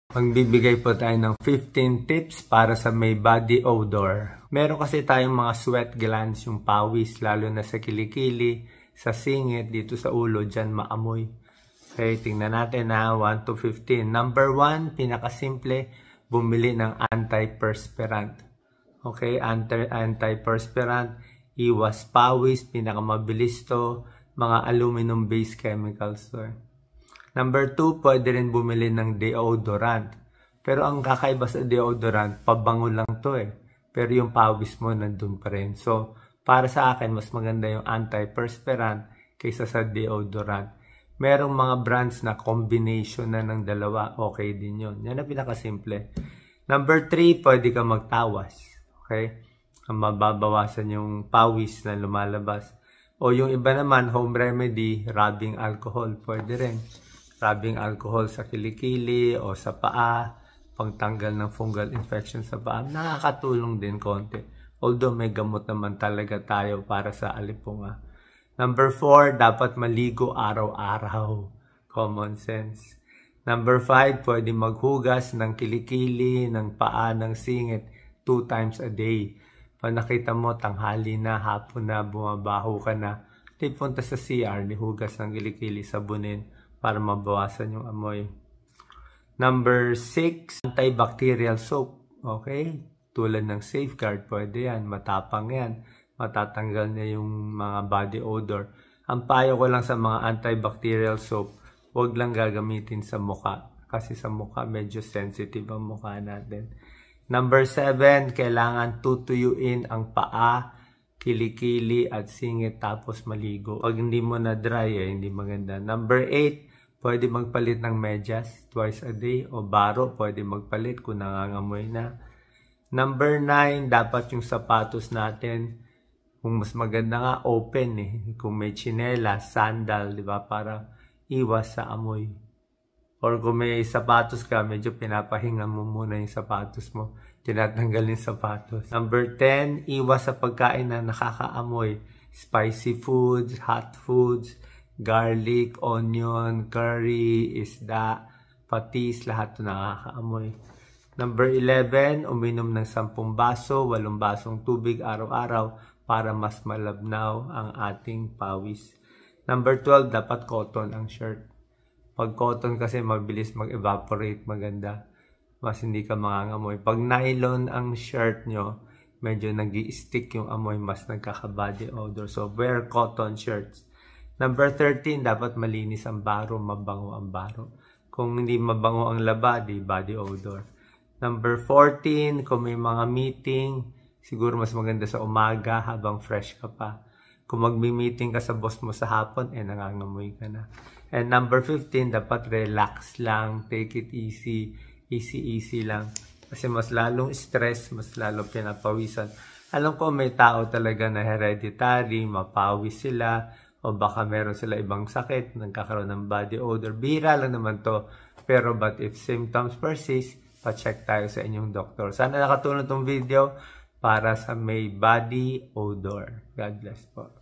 Magbibigay po tayo ng 15 tips para sa may body odor. Meron kasi tayong mga sweat glands, yung pawis, lalo na sa kilikili, sa singit, dito sa ulo, dyan maamoy. Okay, tingnan natin na 1 to 15. Number 1, pinakasimple, bumili ng antiperspirant. Okay, antiperspirant, iwas pawis, pinakamabilis to, mga aluminum-based chemicals to. Number 2, pwede rin bumili ng deodorant. Pero ang kakaiba sa deodorant, pabango lang to eh. Pero yung pawis mo nandun pa rin. So, para sa akin, mas maganda yung antiperspirant kaysa sa deodorant. Merong mga brands na combination na ng dalawa. Okay din yun. Yan ang pinakasimple. Number 3, pwede ka magtawas. Okay? Mababawasan yung pawis na lumalabas. O yung iba naman, home remedy, rubbing alcohol. Pwede rin. Rubbing alcohol sa kilikili o sa paa, pangtanggal ng fungal infection sa paa, nakakatulong din konti. Although may gamot naman talaga tayo para sa alipunga. Number 4, dapat maligo araw-araw. Common sense. Number 5, pwede maghugas ng kilikili, ng paa, ng singit 2 times a day. Pag nakita mo, tanghali na, hapon na, bumabaho ka na, punta sa CR, lihugas ng kilikili, sabunin, para mabawasan yung amoy. Number 6, antibacterial soap. Okay? Tulad ng Safeguard, pwede yan. Matapang yan. Matatanggal niya yung mga body odor. Ang payo ko lang sa mga antibacterial soap, huwag lang gagamitin sa muka. Kasi sa muka, medyo sensitive ang muka natin. Number 7, kailangan tutuyuin ang paa, kilikili at singit tapos maligo. Pag hindi mo na dry, hindi maganda. Number 8, pwede magpalit ng medyas twice a day o baro, pwede magpalit kung nangangamoy na. Number 9, dapat yung sapatos natin, kung mas maganda nga, open eh. Kung may tsinela, sandal, di ba? Para iwas sa amoy. Or kung may sapatos ka, medyo pinapahinga mo muna yung sapatos mo. Tinatanggal yung sapatos. Number 10, iwas sa pagkain na nakakaamoy. Spicy foods, hot foods, garlic, onion, curry, isda, patis, lahat ito nakakaamoy. Number 11, uminom ng 10 baso, 8 basong tubig araw-araw para mas malabnaw ang ating pawis. Number 12, dapat cotton ang shirt. Pag cotton kasi mabilis mag-evaporate, maganda. Mas hindi ka mangangamoy. Pag nylon ang shirt nyo, medyo nag-i-stick yung amoy, mas nagkaka-body odor. So, wear cotton shirts. Number 13, dapat malinis ang baro, mabango ang baro. Kung hindi mabango ang laba, di body odor. Number 14, kung may mga meeting, siguro mas maganda sa umaga habang fresh ka pa. Kung magmi-meeting ka sa boss mo sa hapon, nangangamoy ka na. And number 15, dapat relax lang, take it easy, easy lang. Kasi mas lalong stress, mas lalong pinapawisan. Alam ko may tao talaga na hereditary, mapawis sila, o baka meron sila ibang sakit, nagkakaroon ng body odor. Bihira lang naman to. Pero but if symptoms persist, pa-check tayo sa inyong doktor. Sana nakatulong tong video para sa may body odor. God bless po.